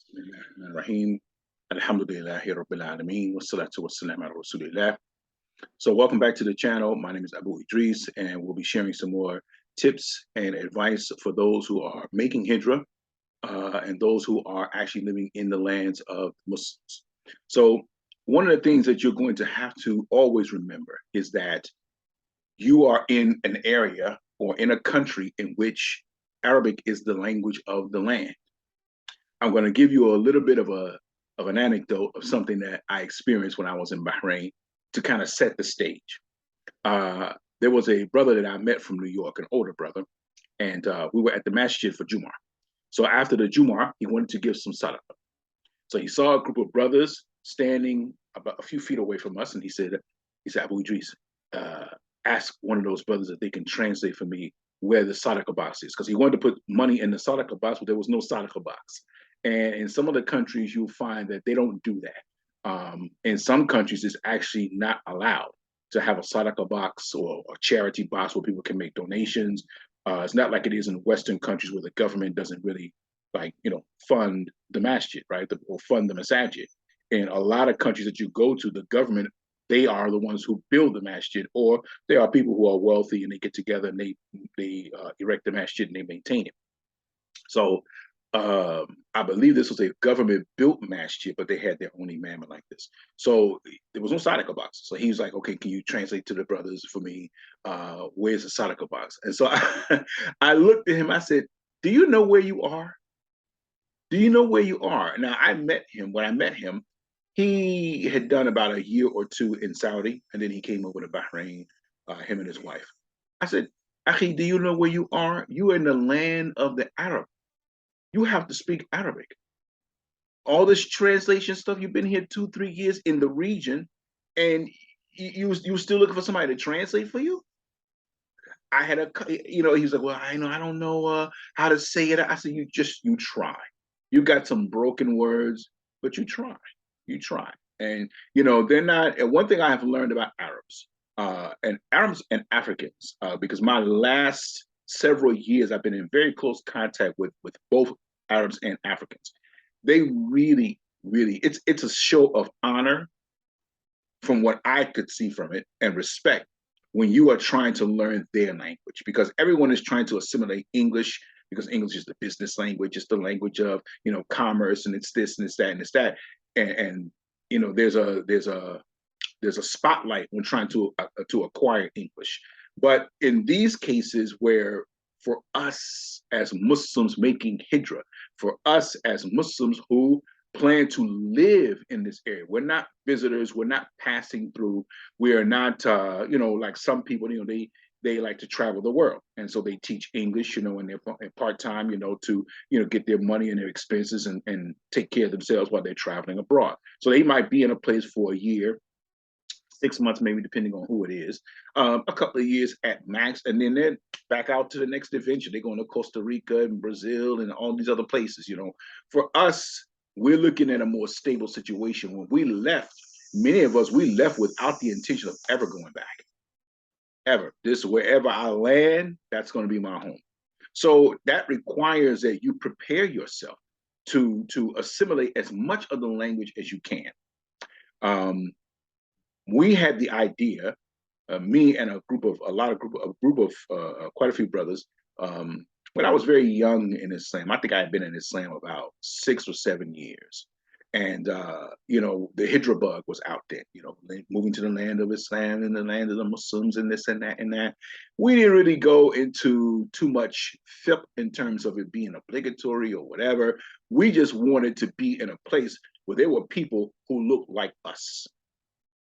Bismillahirrahmanirrahim. Alhamdulillahi Rabbil Alameen. Wassalatu wassalam ala Rasulillah. So welcome back to the channel. My name is Abu Idris, and we'll be sharing some more tips and advice for those who are making Hijrah and those who are actually living in the lands of Muslims. So one of the things that you're going to have to always remember is that you are in an area or in a country in which Arabic is the language of the land. I'm going to give you a little bit of an anecdote of something that I experienced when I was in Bahrain to kind of set the stage. There was a brother that I met from New York, an older brother, and we were at the masjid for Jum'ah. So after the Jum'ah, he wanted to give some sadaqah. So he saw a group of brothers standing about a few feet away from us, and he said, Abu Idris, ask one of those brothers if they can translate for me where the sadaqah box is, because he wanted to put money in the sadaqah box, but there was no sadaqah box. And in some of the countries, you'll find that they don't do that. In some countries, it's actually not allowed to have a sadaqah box or a charity box where people can make donations. It's not like it is in Western countries where the government doesn't really fund the masjid, right? Or fund the masajid. In a lot of countries that you go to, the government, they are the ones who build the masjid, or they are people who are wealthy and they get together and they erect the masjid and they maintain it. So I believe this was a government-built masjid, but they had their own imam like this. So there was no sadaqah box. So he was like, okay, can you translate to the brothers for me? Where's the sadaqah box? And so I looked at him, I said, do you know where you are? Do you know where you are? Now, I met him. When I met him, he had done about a year or two in Saudi, and then he came over to Bahrain, him and his wife. I said, Akhi, do you know where you are? You are in the land of the Arab. You have to speak Arabic. All this translation stuff, you've been here 2-3 years in the region, and you still looking for somebody to translate for you? I had he was like, well, I don't know how to say it. I said, you try. You got some broken words, but you try. You try. And, they're not, and one thing I have learned about Arabs, and Arabs and Africans, because my last several years, I've been in very close contact with both Arabs and Africans. They really, really, it's a show of honor from what I could see from it, and respect when you are trying to learn their language, because everyone is trying to assimilate English, because English is the business language, it's the language of commerce, and it's this and it's that and it's that, and there's a spotlight when trying to acquire English. But in these cases where, for us as Muslims making Hijrah, for us as Muslims who plan to live in this area, we're not visitors, we're not passing through, we are not, like some people, they like to travel the world, and so they teach English, in their part-time, to get their money and their expenses and take care of themselves while they're traveling abroad. So they might be in a place for a year, 6 months, maybe, depending on who it is, a couple of years at max, and then they're back out to the next adventure. They're going to Costa Rica and Brazil and all these other places. For us, we're looking at a more stable situation. When we left, many of us, we left without the intention of ever going back. Ever. This, wherever I land, that's going to be my home. So that requires that you prepare yourself to assimilate as much of the language as you can. We had the idea, me and quite a few brothers, when I was very young in Islam. I think I had been in Islam about 6 or 7 years. And, the Hijrah bug was out there, moving to the land of Islam and the land of the Muslims and this and that and that. We didn't really go into too much fiqh in terms of it being obligatory or whatever. We just wanted to be in a place where there were people who looked like us,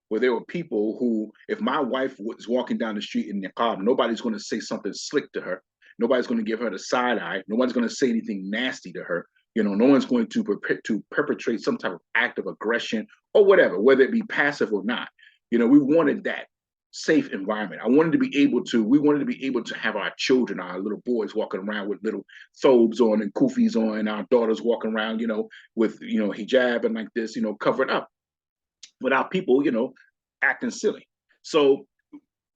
where there were people who, if my wife was walking down the street in niqab, nobody's going to say something slick to her. Nobody's going to give her the side eye. Nobody's going to say anything nasty to her. No one's going to perpetrate some type of act of aggression or whatever, whether it be passive or not. We wanted that safe environment. We wanted to be able to have our children, our little boys, walking around with little thobes on and kufis on, our daughters walking around, with, hijab and like this, covered up, without people, acting silly. So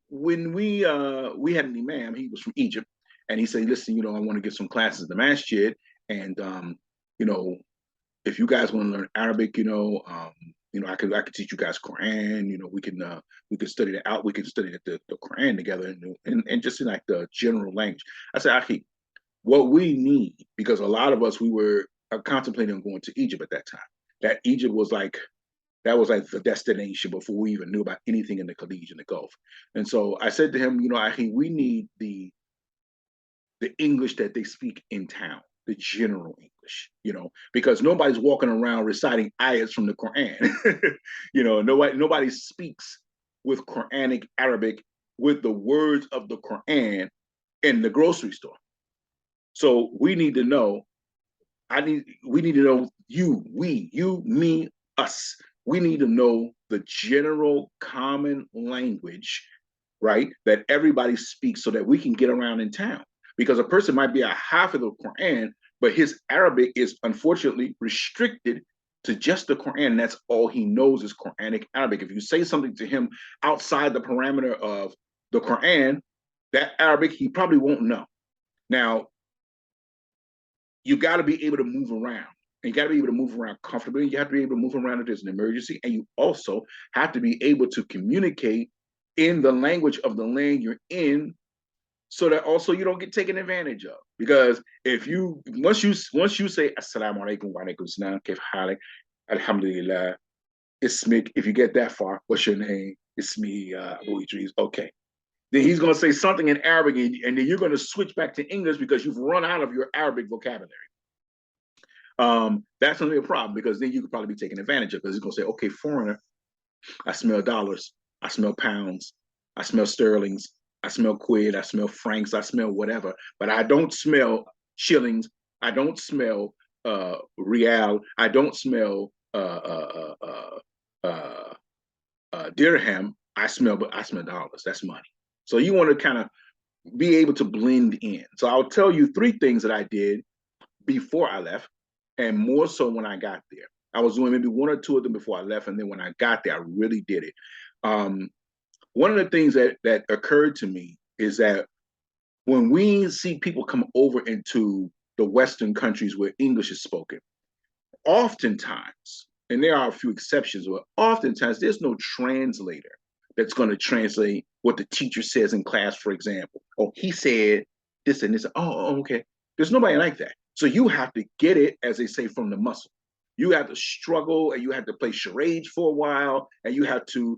when we had an imam, he was from Egypt, and he said, listen, I want to give some classes in the masjid, and if you guys want to learn Arabic, I could teach you guys Quran. We could study the out. We can study the Quran together and just in like the general language. I said, Akhi, what we need, because a lot of us, we were contemplating on going to Egypt at that time. That Egypt was like, that was like the destination before we even knew about anything in the Khalij and the Gulf. And so I said to him, Akhi, we need the English that they speak in town, the general English, because nobody's walking around reciting ayats from the Quran. Nobody speaks with Quranic Arabic with the words of the Quran in the grocery store. So we need to know, we need to know you, me, us. We need to know the general common language, right, that everybody speaks so that we can get around in town. Because a person might be a half of the Quran, but his Arabic is unfortunately restricted to just the Quran. And that's all he knows is Quranic Arabic. If you say something to him outside the parameter of the Quran, that Arabic he probably won't know. Now, you got to be able to move around. And you got to be able to move around comfortably. You have to be able to move around if there's an emergency. And you also have to be able to communicate in the language of the land you're in, so that also you don't get taken advantage of. Because if you once you say Assalamu alaikum wa alaikum salam, kif halik, alhamdulillah, ismik, if you get that far, what's your name? It's me, Abu Idris. Okay. Then he's going to say something in Arabic, and then you're going to switch back to English because you've run out of your Arabic vocabulary. That's going to be a problem, because then you could probably be taken advantage of, because he's going to say, okay, foreigner, I smell dollars, I smell pounds, I smell sterlings, I smell quid, I smell francs, I smell whatever, but I don't smell shillings, I don't smell real, I don't smell dirham, I smell dollars. That's money. So you want to kind of be able to blend in. So I'll tell you 3 things that I did before I left, and more so when I got there. I was doing maybe 1 or 2 of them before I left, and then when I got there, I really did it. One of the things that occurred to me is that when we see people come over into the Western countries where English is spoken, oftentimes, and there are a few exceptions, but oftentimes there's no translator that's going to translate what the teacher says in class, for example. Oh, he said this and this. Oh, okay. There's nobody like that. So you have to get it, as they say, from the muscle. You have to struggle, and you have to play charades for a while, and you have to,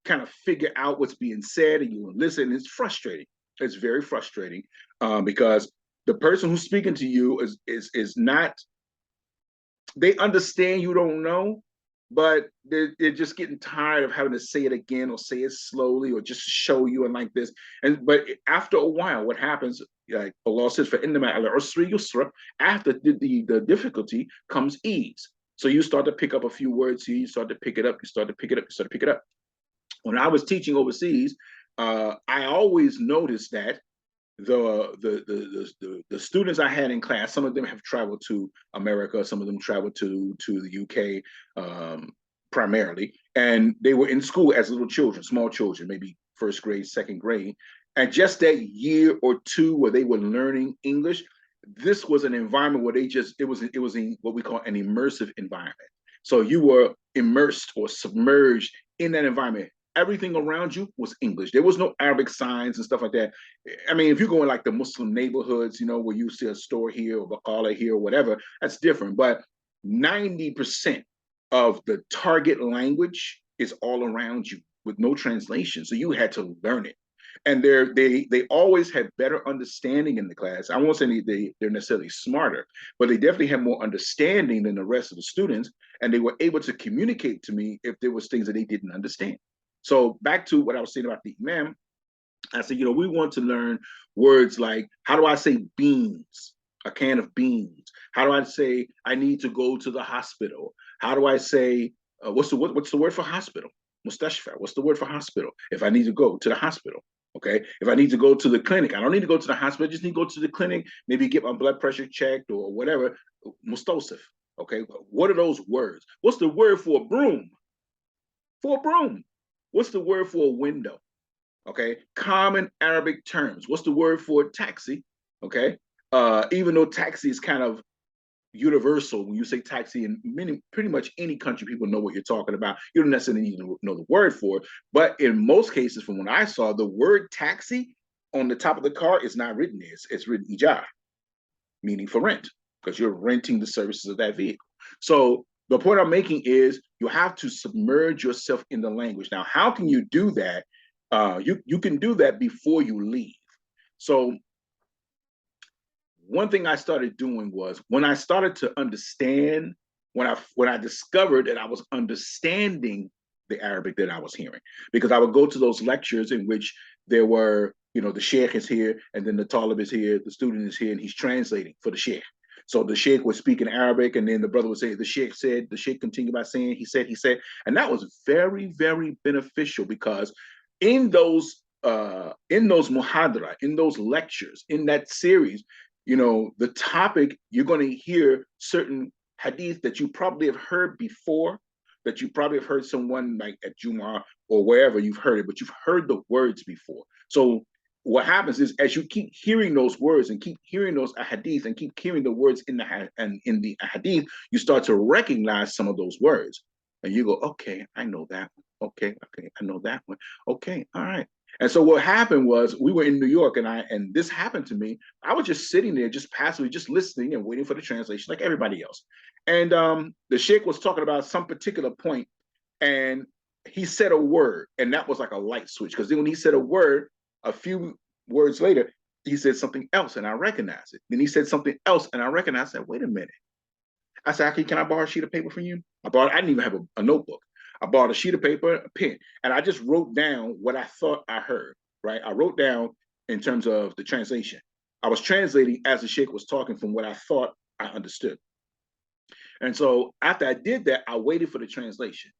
kind of figure out what's being said, and you listen. It's frustrating. It's very frustrating, because the person who's speaking to you is not, they understand you don't know, but they're just getting tired of having to say it again, or say it slowly, or just show you and like this. But after a while, what happens, like Allah says, for innama ala usri yusra, after the difficulty comes ease. So you start to pick up a few words here, you start to pick it up, you start to pick it up, you start to pick it up. When I was teaching overseas, I always noticed that the students I had in class, some of them have traveled to America, some of them traveled to the UK primarily, and they were in school as little children, small children, maybe 1st grade, 2nd grade, and just that year or 2 where they were learning English, this was an environment where it was what we call an immersive environment. So you were immersed or submerged in that environment. Everything around you was English. There was no Arabic signs and stuff like that. I mean, if you go in like the Muslim neighborhoods, where you see a store here or baqala here or whatever, that's different. But 90% of the target language is all around you with no translation. So you had to learn it. And they always had better understanding in the class. I won't say they're necessarily smarter, but they definitely had more understanding than the rest of the students. And they were able to communicate to me if there was things that they didn't understand. So back to what I was saying about the Imam, I said, we want to learn words like, how do I say beans, a can of beans? How do I say I need to go to the hospital? How do I say, what's the word for hospital? Mustashfa. What's the word for hospital? If I need to go to the hospital, okay? If I need to go to the clinic, I don't need to go to the hospital. I just need to go to the clinic, maybe get my blood pressure checked or whatever. Mustosif, okay? What are those words? What's the word for a broom? For a broom. What's the word for a window? Okay, common Arabic terms. What's the word for taxi? Okay, even though taxi is kind of universal. When you say taxi in pretty much any country, people know what you're talking about. You don't necessarily need to know the word for it, but in most cases, from what I saw, the word taxi on the top of the car is not written there. It's written Hijrah, meaning for rent, because you're renting the services of that vehicle. So the point I'm making is you have to submerge yourself in the language. Now, how can you do that? You can do that before you leave. So one thing I started doing was when I started to understand, when I discovered that I was understanding the Arabic that I was hearing, because I would go to those lectures in which there were, the sheikh is here, and then the talib is here, the student is here, and he's translating for the sheikh. So the sheikh was speaking Arabic, and then the brother would say, the sheikh said, the sheikh continued by saying, he said, and that was very, very beneficial because in those muhadra, in those lectures, in that series, the topic, you're going to hear certain hadith that you probably have heard before, that you probably have heard someone like at Jum'ah or wherever you've heard it, but you've heard the words before. So what happens is as you keep hearing those words and keep hearing those hadith and keep hearing the words in the hadith, you start to recognize some of those words. And you go, okay, I know that one. Okay, I know that one. Okay, all right. And so what happened was we were in New York and this happened to me. I was just sitting there, just passively, just listening and waiting for the translation like everybody else. And the sheikh was talking about some particular point and he said a word and that was like a light switch. Because then when he said a word, a few words later, he said something else and I recognized it. Then he said something else and I recognized that, wait a minute. I said, can I borrow a sheet of paper from you? I didn't even have a notebook. I bought a sheet of paper, a pen, and I just wrote down what I thought I heard, right? I wrote down in terms of the translation. I was translating as the sheikh was talking from what I thought I understood. And so after I did that, I waited for the translation.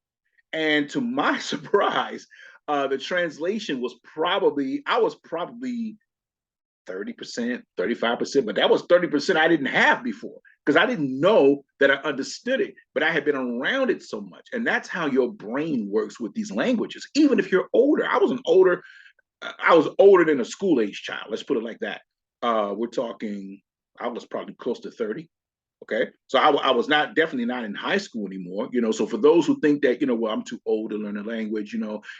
And to my surprise, the translation was I was probably 30%, 35%, but that was 30% I didn't have before because I didn't know that I understood it, but I had been around it so much. And that's how your brain works with these languages. Even if you're older, I was older than a school age child. Let's put it like that. We're talking, I was probably close to 30. Okay. So I was definitely not in high school anymore, so for those who think that, well, I'm too old to learn a language,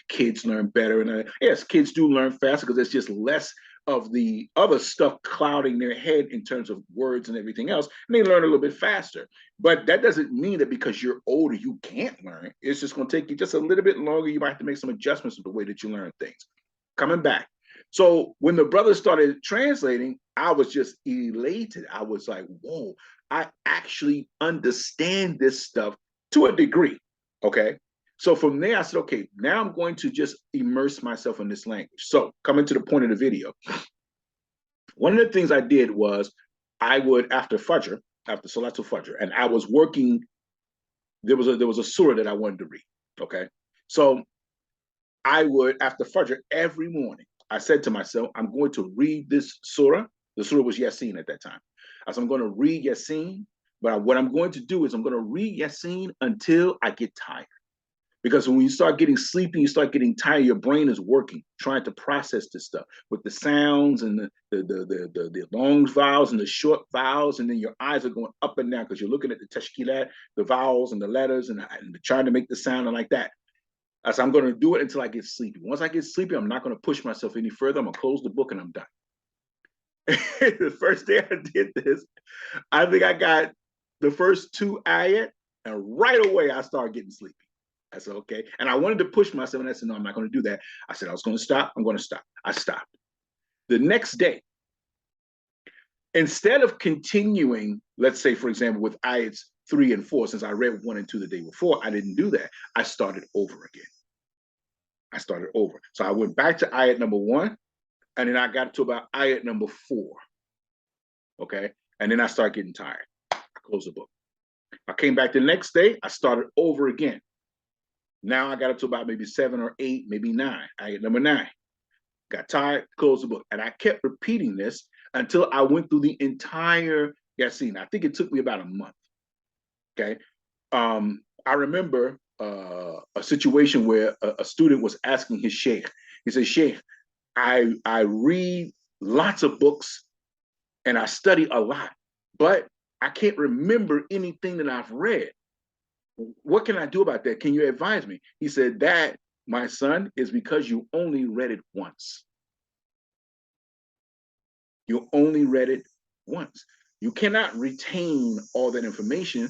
kids learn better. And yes, kids do learn faster because there's just less of the other stuff clouding their head in terms of words and everything else, and they learn a little bit faster. But that doesn't mean that because you're older, you can't learn. It's just going to take you just a little bit longer. You might have to make some adjustments to the way that you learn things. Coming back. So when the brother started translating, I was just elated. I was like, whoa, I actually understand this stuff to a degree. Okay. So from there, I said, okay, now I'm going to just immerse myself in this language. So coming to the point of the video, one of the things I did was I would, after Salatul Fajr, and I was working, there was a surah that I wanted to read, okay? So I would, after Fajr, every morning, I said to myself, I'm going to read this surah. The surah was Yasin at that time. I said, I'm going to read Yasin, but what I'm going to do is I'm going to read Yasin until I get tired. Because when you start getting sleepy, you start getting tired, your brain is working, trying to process this stuff with the sounds and the long vowels and the short vowels, and then your eyes are going up and down because you're looking at the tashkilat, the vowels and the letters, and trying to make the sound and like that. I said, I'm going to do it until I get sleepy. Once I get sleepy, I'm not going to push myself any further. I'm going to close the book and I'm done. The first day I did this, I think I got the first 2 ayat, and right away I started getting sleepy. I said, okay. And I wanted to push myself, and I said, no, I'm not going to do that. I said, I was going to stop. I'm going to stop. I stopped. The next day, instead of continuing, let's say, for example, with ayats 3 and 4, since I read 1 and 2 the day before, I didn't do that. I started over again. I started over. So I went back to ayat number 1, and then I got to about ayat number 4. Okay. And then I started getting tired. I closed the book. I came back the next day. I started over again. Now I got up to about maybe 7 or 8, maybe 9. Ayat number 9. Got tired, closed the book. And I kept repeating this until I went through the entire Yasin. I think it took me about a month. Okay. I remember a situation where a student was asking his sheikh. He said, Sheikh, I read lots of books and I study a lot, but I can't remember anything that I've read. What can I do about that? Can you advise me? He said, that, my son, is because you only read it once. You only read it once. You cannot retain all that information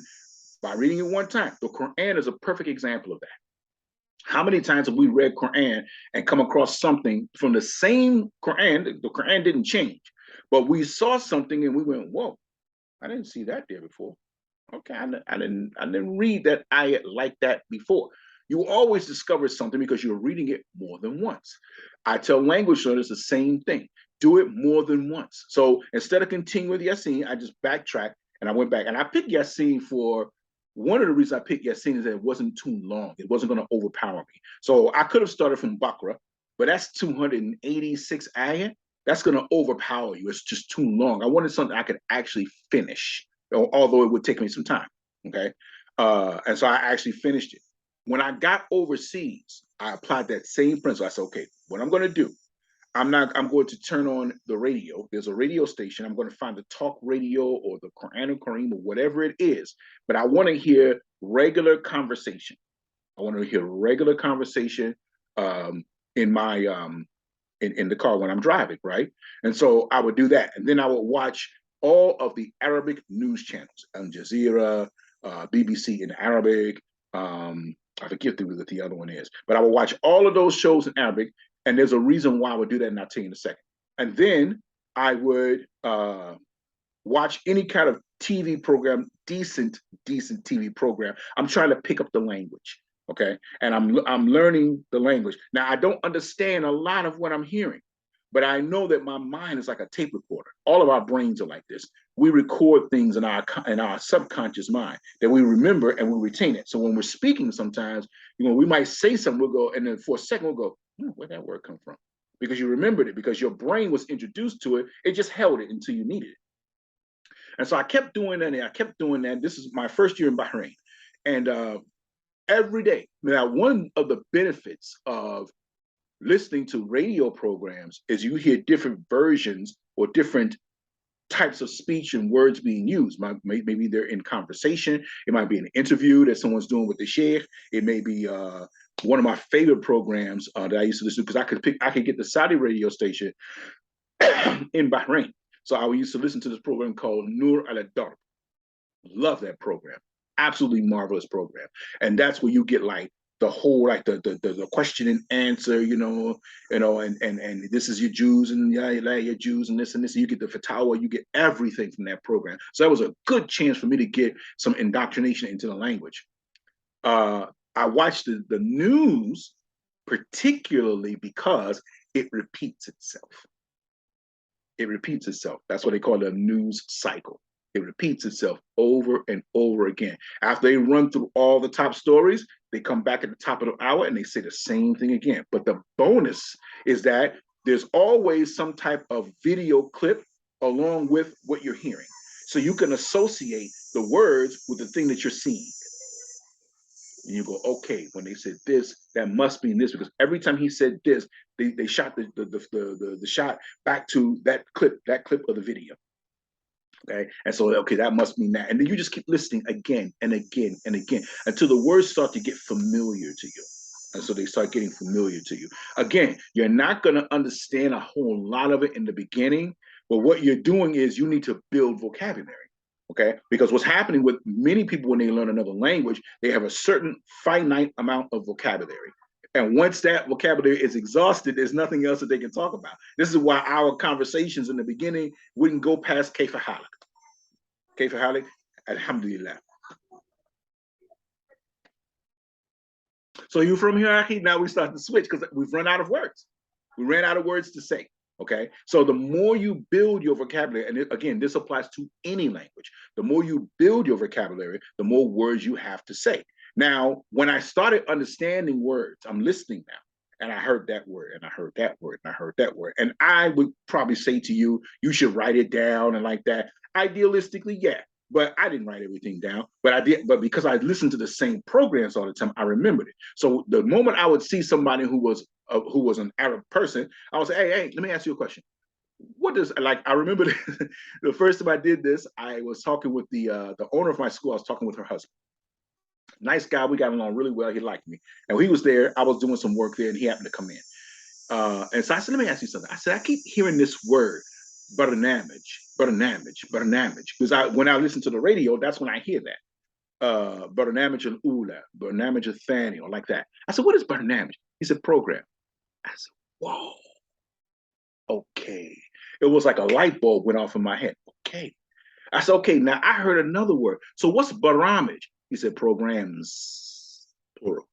by reading it one time. The Quran is a perfect example of that. How many times have we read Quran and come across something from the same Quran? The Quran didn't change, but we saw something and we went, whoa, I didn't see that there before. Okay, I didn't read that ayat like that before. You always discover something because you're reading it more than once. I tell language learners the same thing. Do it more than once. So instead of continuing with Yasin, I just backtracked and I went back. And I picked Yasin for one of the reasons I picked Yasin is that it wasn't too long. It wasn't going to overpower me. So I could have started from Bakra, but that's 286 ayat. That's going to overpower you. It's just too long. I wanted something I could actually finish, although it would take me some time. Okay. And so I actually finished it. When I got overseas, I applied that same principle. I said, okay, what I'm going to do, I'm going to turn on the radio. There's a radio station. I'm going to find the talk radio or the Quran or Kareem or whatever it is. But I want to hear regular conversation. I want to hear regular conversation in my in the car when I'm driving, right? And so I would do that. And then I would watch all of the Arabic news channels, Al Jazeera, BBC in Arabic. I forget what the other one is, but I would watch all of those shows in Arabic. And there's a reason why I would do that, and I'll tell you in a second. And then I would watch any kind of TV program, decent TV program. I'm trying to pick up the language, okay? And I'm learning the language. Now, I don't understand a lot of what I'm hearing, but I know that my mind is like a tape recorder. All of our brains are like this. We record things in our subconscious mind that we remember and we retain it. So when we're speaking sometimes, we might say something, we'll go, and then for a second we'll go, where'd that word come from? Because you remembered it, because your brain was introduced to it. It just held it until you needed it. And so I kept doing that, and I kept doing that. This is my first year in Bahrain. And every day, now one of the benefits of listening to radio programs is you hear different versions or different types of speech and words being used. Maybe they're in conversation. It might be an interview that someone's doing with the sheikh. It may be one of my favorite programs that I used to listen to, because I could get the Saudi radio station in Bahrain. So I used to listen to this program called Nur al-Darb. Love that program. Absolutely marvelous program. And that's where you get like the whole, like the question and answer, and this is your Jews and your Jews and this and this. You get the fatwa, you get everything from that program. So that was a good chance for me to get some indoctrination into the language. I watched the news particularly because it repeats itself. It repeats itself. That's what they call the news cycle. It repeats itself over and over again. After they run through all the top stories, they come back at the top of the hour and they say the same thing again. But the bonus is that there's always some type of video clip along with what you're hearing. So you can associate the words with the thing that you're seeing. And you go, okay, when they said this, that must mean this, because every time he said this, they shot the shot back to that clip of the video. Okay, and so, okay, that must mean that. And then you just keep listening again and again and again until the words start to get familiar to you. And so they start getting familiar to you. Again, you're not going to understand a whole lot of it in the beginning, but what you're doing is you need to build vocabulary. Okay, because what's happening with many people when they learn another language, they have a certain finite amount of vocabulary. And once that vocabulary is exhausted, there's nothing else that they can talk about. This is why our conversations in the beginning wouldn't go past Kayfa Halik. Kayfa Halik, Alhamdulillah. So you from here, Aki? Now we start to switch because we've run out of words. We ran out of words to say. Okay, so the more you build your vocabulary, and again, this applies to any language, the more you build your vocabulary, the more words you have to say. Now, when I started understanding words, I'm listening now, and I heard that word, and I heard that word, and I heard that word. And I would probably say to you, you should write it down and like that. Idealistically, yeah, but I didn't write everything down. But I did, but because I listened to the same programs all the time, I remembered it. So the moment I would see somebody who was an Arab person, I would say, hey, let me ask you a question. what does, like, I remember the first time I did this, I was talking with the owner of my school. I was talking with her husband. Nice guy. We got along really well. He liked me. And when he was there, I was doing some work there, and he happened to come in. And so I said, let me ask you something. I said, I keep hearing this word, butternamage, butternamage, butternamage. Because when I listen to the radio, that's when I hear that. Butternamage and Ula, butternamage and Thani, or like that. I said, what is butternamage? He said, program. I said, whoa, okay. It was like a light bulb went off in my head. Okay. I said, okay, now I heard another word. So what's butteromage? He said, programs, plural.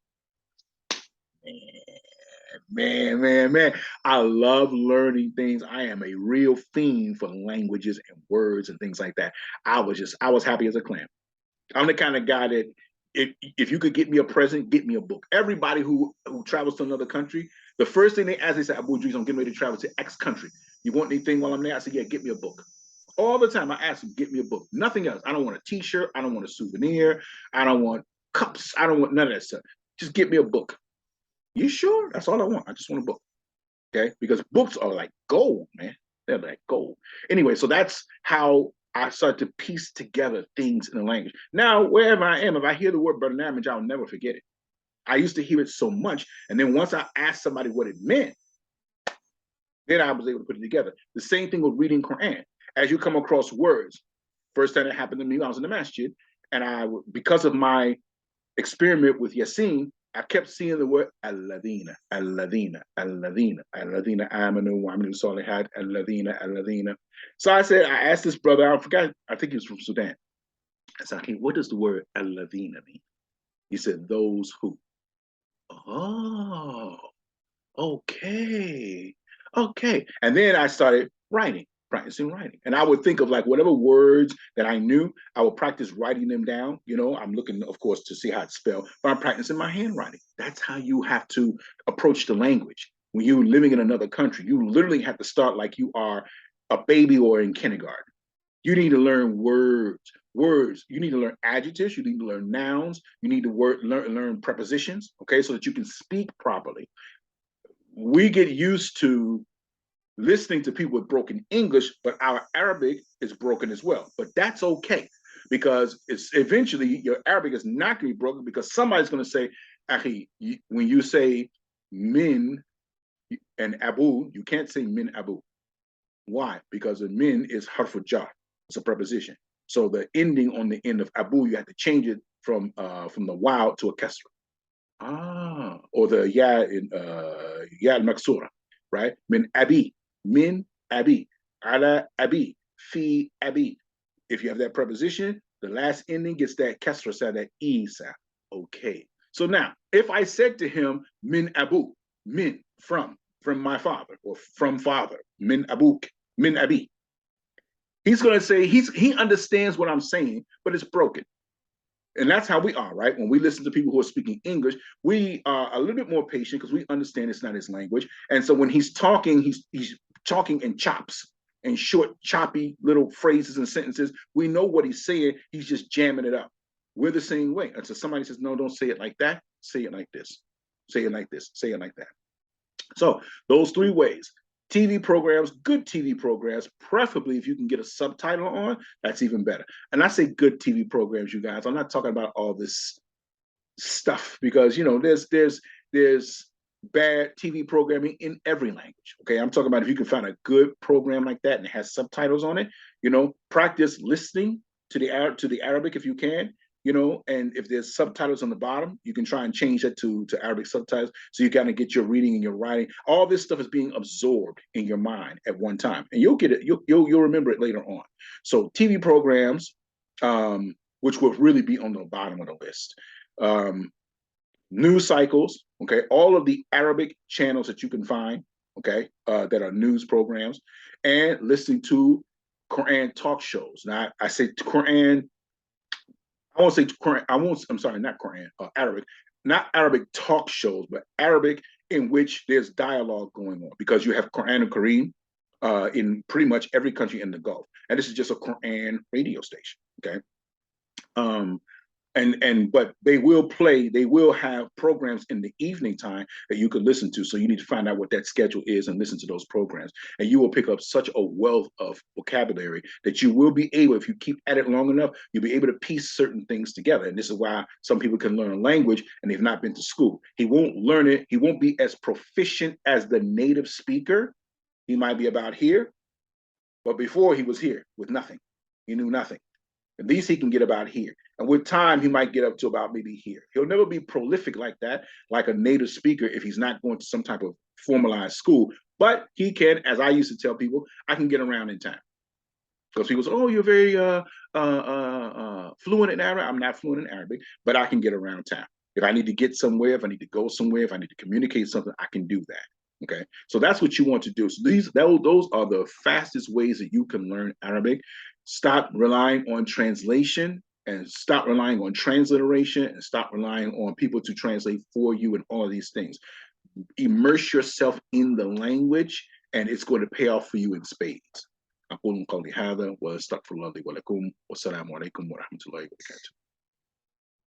Man. I love learning things. I am a real fiend for languages and words and things like that. I was happy as a clam. I'm the kind of guy that if you could get me a present, get me a book. Everybody who travels to another country, the first thing they ask, they say, Abu Idris, I'm getting ready to travel to X country. You want anything while I'm there? I said, yeah, get me a book. All the time I ask them, get me a book. Nothing else. I don't want a t-shirt. I don't want a souvenir. I don't want cups. I don't want none of that stuff. Just get me a book. You sure? That's all I want. I just want a book. Okay? Because books are like gold, man. They're like gold. Anyway, so that's how I start to piece together things in the language. Now, wherever I am, if I hear the word Bernamage, I'll never forget it. I used to hear it so much. And then once I asked somebody what it meant, then I was able to put it together. The same thing with reading Quran. As you come across words, first time it happened to me, I was in the masjid, and because of my experiment with Yasin, I kept seeing the word Alladina, Alladina, Alladina, Alladina, Amanu, Aminu Salihat, Alladina, Alladina. So I asked this brother, I forgot, I think he was from Sudan. I said, okay, what does the word Alladina mean? He said, those who. Oh, okay. Okay. And then I started practicing writing. And I would think of like whatever words that I knew, I would practice writing them down. You know, I'm looking, of course, to see how it's spelled, but I'm practicing my handwriting. That's how you have to approach the language. When you're living in another country, you literally have to start like you are a baby or in kindergarten. You need to learn words. You need to learn adjectives. You need to learn nouns. You need to learn prepositions, okay, so that you can speak properly. We get used to listening to people with broken English, but our Arabic is broken as well. But that's okay, because it's eventually your Arabic is not going to be broken, because somebody's going to say, Ahi, when you say min and abu, you can't say min abu. Why? Because the min is harfu jar. It's a preposition. So the ending on the end of abu, you have to change it from the wow to a kasra. Or the ya in ya al-maksura, right? Min abi, ala abi, fi abi. If you have that preposition, the last ending gets that kasra sound, that e sound. Okay. So now, if I said to him, min abu, min, from my father, or from father, min abuk, min abi. He's going to say, he understands what I'm saying, but it's broken. And that's how we are, right? When we listen to people who are speaking English, we are a little bit more patient because we understand it's not his language. And so when he's talking, he's talking in chops and short, choppy little phrases and sentences. We know what he's saying. He's just jamming it up. We're the same way. And so somebody says, no, don't say it like that. Say it like this. Say it like this. Say it like that. So those three ways. TV programs, good TV programs, preferably if you can get a subtitle on, that's even better. And I say good TV programs, you guys. I'm not talking about all this stuff, because you know there's bad TV programming in every language. Okay, I'm talking about if you can find a good program like that and it has subtitles on it. You know, practice listening to the Arabic if you can. You know, and if there's subtitles on the bottom, you can try and change that to Arabic subtitles, so you kind of get your reading and your writing. All this stuff is being absorbed in your mind at one time, and you'll get it. You'll remember it later on. So TV programs, which will really be on the bottom of the list. News cycles, okay, all of the Arabic channels that you can find, okay, that are news programs, and listening to Quran talk shows. Now, I say Quran. I won't say Quran. I'm sorry, not Quran. Arabic, not Arabic talk shows, but Arabic in which there's dialogue going on, because you have Quran and Kareem in pretty much every country in the Gulf, and this is just a Quran radio station. Okay. But they will have programs in the evening time that you could listen to. So you need to find out what that schedule is and listen to those programs. And you will pick up such a wealth of vocabulary that you will be able, if you keep at it long enough, you'll be able to piece certain things together. And this is why some people can learn a language and they've not been to school. He won't learn it. He won't be as proficient as the native speaker. He might be about here, but before he was here with nothing. He knew nothing. At least he can get about here. And with time, he might get up to about maybe here. He'll never be prolific like that, like a native speaker, if he's not going to some type of formalized school. But he can, as I used to tell people, I can get around in time. Because people say, oh, you're very fluent in Arabic. I'm not fluent in Arabic, but I can get around town. If I need to get somewhere, if I need to go somewhere, if I need to communicate something, I can do that. Okay, so that's what you want to do. So those are the fastest ways that you can learn Arabic. Stop relying on translation and stop relying on transliteration and stop relying on people to translate for you and all of these things. Immerse yourself in the language and it's going to pay off for you in spades. أقول قولي هذا وأستغفر الله لي ولكم والسلام عليكم ورحمة الله وبركاته.